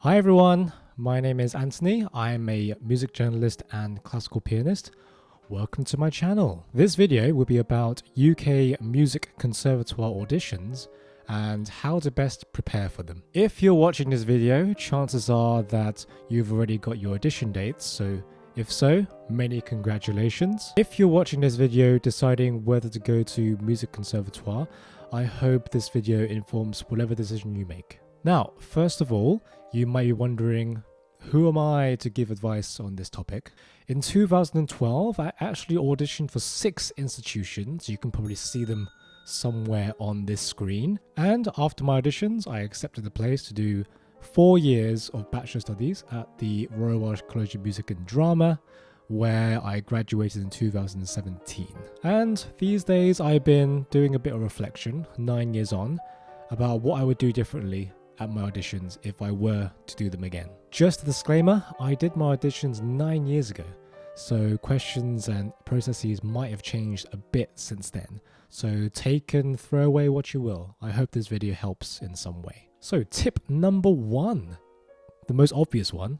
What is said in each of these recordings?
Hi everyone, my name is Anthony. I am a music journalist and classical pianist. Welcome to my channel. This video will be about UK music conservatoire auditions and how to best prepare for them. If you're watching this video, chances are that you've already got your audition dates, so if so, many congratulations. If you're watching this video deciding whether to go to music conservatoire, I hope this video informs whatever decision you make. Now, first of all, you might be wondering, who am I to give advice on this topic? In 2012, I actually auditioned for 6 institutions. You can probably see them somewhere on this screen. And after my auditions, I accepted the place to do 4 years of Bachelor Studies at the Royal Welsh College of Music and Drama, where I graduated in 2017. And these days I've been doing a bit of reflection, 9 years on, about what I would do differently at my auditions if I were to do them again. Just a disclaimer, I did my auditions 9 years ago, so questions and processes might have changed a bit since then. So take and throw away what you will. I hope this video helps in some way. So tip number 1, the most obvious one,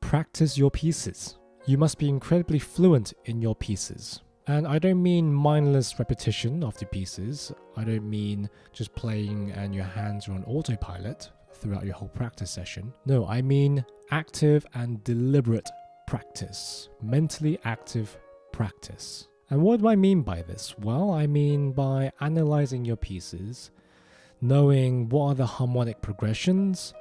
practice your pieces. You must be incredibly fluent in your pieces. And I don't mean mindless repetition of the pieces. I don't mean just playing and your hands are on autopilot throughout your whole practice session. No, I mean active and deliberate practice. Mentally active practice. And what do I mean by this? Well, I mean by analyzing your pieces, knowing what are the harmonic progressions,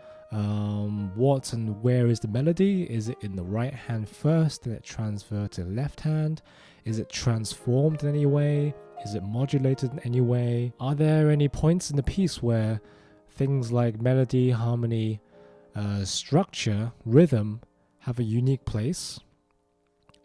what and where is the melody. Is it in the right hand first, then it transfer to the left hand? Is it transformed in any way? Is it modulated in any way? Are there any points in the piece where things like melody, harmony, structure, rhythm have a unique place,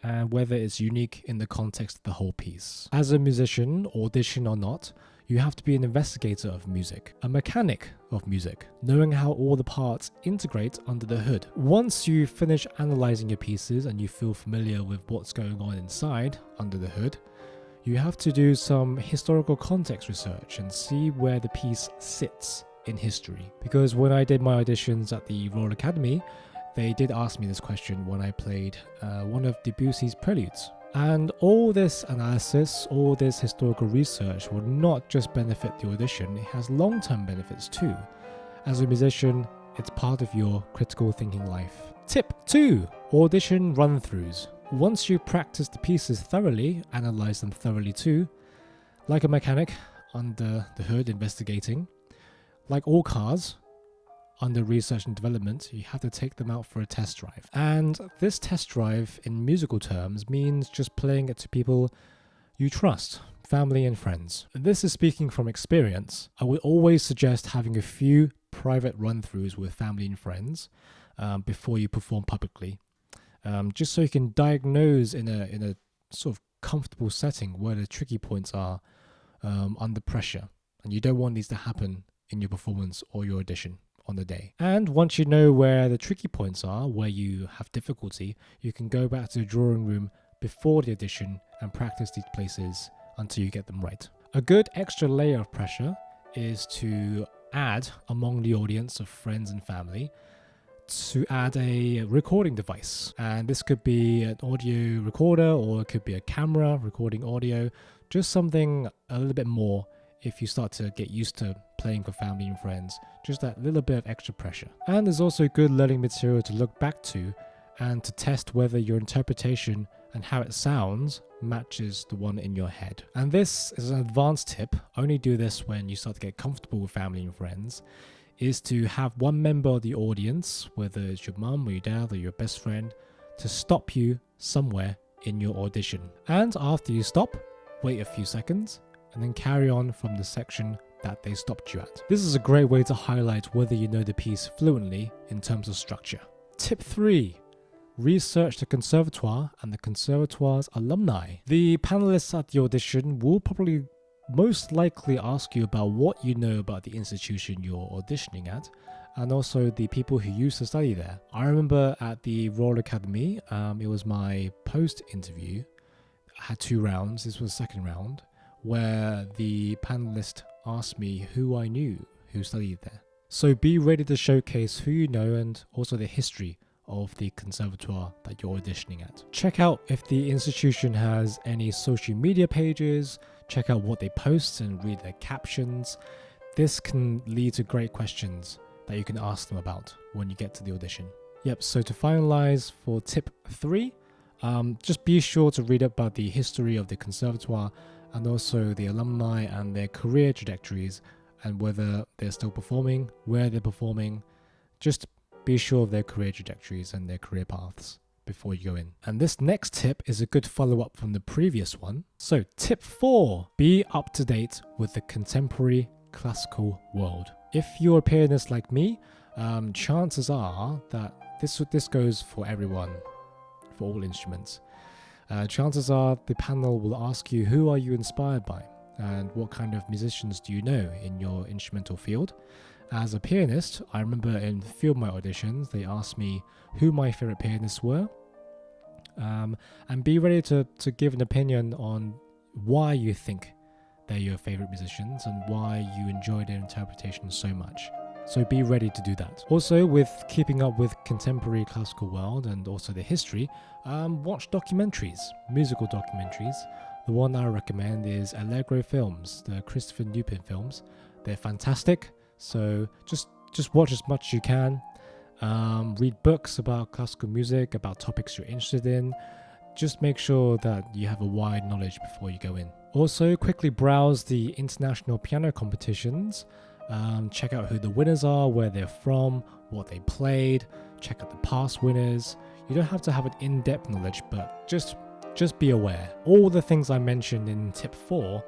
and whether it's unique in the context of the whole piece? As a musician, audition or not, you have to be an investigator of music, a mechanic of music, knowing how all the parts integrate under the hood. Once you finish analyzing your pieces and you feel familiar with what's going on inside, under the hood, you have to do some historical context research and see where the piece sits in history. Because when I did my auditions at the Royal Academy, they did ask me this question when I played one of Debussy's preludes. And all this analysis, all this historical research will not just benefit the audition, it has long-term benefits too. As a musician, it's part of your critical thinking life. Tip 2, audition run-throughs. Once you practice the pieces thoroughly, analyze them thoroughly too, like a mechanic under the hood investigating, like all cars, under research and development, you have to take them out for a test drive. And this test drive, in musical terms, means just playing it to people you trust, family and friends. And this is speaking from experience. I would always suggest having a few private run-throughs with family and friends before you perform publicly, just so you can diagnose in a sort of comfortable setting where the tricky points are under pressure. And you don't want these to happen in your performance or your audition on the day. And once you know where the tricky points are, where you have difficulty, you can go back to the drawing room before the audition and practice these places until you get them right. A good extra layer of pressure is to add among the audience of friends and family to add a recording device. And this could be an audio recorder or it could be a camera recording audio, just something a little bit more. If you start to get used to playing for family and friends, just that little bit of extra pressure. And there's also good learning material to look back to and to test whether your interpretation and how it sounds matches the one in your head. And this is an advanced tip, only do this when you start to get comfortable with family and friends, is to have one member of the audience, whether it's your mum or your dad or your best friend, to stop you somewhere in your audition. And after you stop, wait a few seconds, and then carry on from the section that they stopped you at. This is a great way to highlight whether you know the piece fluently in terms of structure. Tip 3. Research the Conservatoire and the Conservatoires alumni. The panelists at the audition will probably most likely ask you about what you know about the institution you're auditioning at, and also the people who used to study there. I remember at the Royal Academy, it was my post-interview. I had 2 rounds, this was the second round, where the panelist asked me who I knew who studied there. So be ready to showcase who you know and also the history of the conservatoire that you're auditioning at. Check out if the institution has any social media pages, check out what they post and read their captions. This can lead to great questions that you can ask them about when you get to the audition. Yep, so to finalize for tip 3, just be sure to read about the history of the conservatoire and also the alumni and their career trajectories and whether they're still performing, where they're performing. Just be sure of their career trajectories and their career paths before you go in. And this next tip is a good follow-up from the previous one. So tip 4, be up to date with the contemporary classical world. If you're a pianist like me, chances are that this goes for everyone, for all instruments. Chances are the panel will ask you, who are you inspired by? And what kind of musicians do you know in your instrumental field? As a pianist, I remember in a few of my auditions, they asked me who my favorite pianists were. And be ready to give an opinion on why you think they're your favorite musicians and why you enjoy their interpretation so much. So be ready to do that. Also, with keeping up with contemporary classical world and also the history, watch documentaries, musical documentaries. The one I recommend is Allegro films, the Christopher Newpin films. They're fantastic, so just watch as much as you can. Read books about classical music, about topics you're interested in. Just make sure that you have a wide knowledge before you go in. Also, quickly browse the international piano competitions. Check out who the winners are, where they're from, what they played. Check out the past winners. You don't have to have an in-depth knowledge, but just be aware. All the things I mentioned in tip 4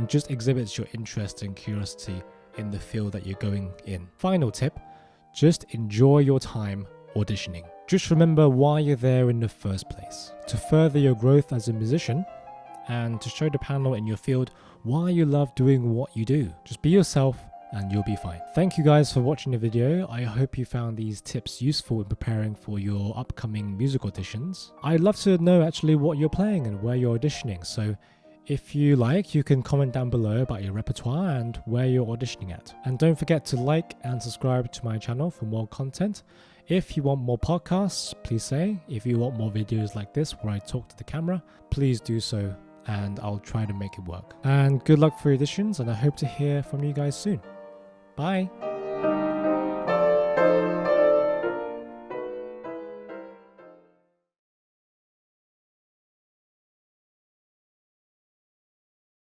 just exhibits your interest and curiosity in the field that you're going in. Final tip, just enjoy your time auditioning. Just remember why you're there in the first place. To further your growth as a musician and to show the panel in your field why you love doing what you do. Just be yourself and you'll be fine. Thank you guys for watching the video. I hope you found these tips useful in preparing for your upcoming music auditions. I'd love to know actually what you're playing and where you're auditioning. So if you like, you can comment down below about your repertoire and where you're auditioning at. And don't forget to like and subscribe to my channel for more content. If you want more podcasts, please say. If you want more videos like this where I talk to the camera, please do so and I'll try to make it work. And good luck for your auditions and I hope to hear from you guys soon. Bye!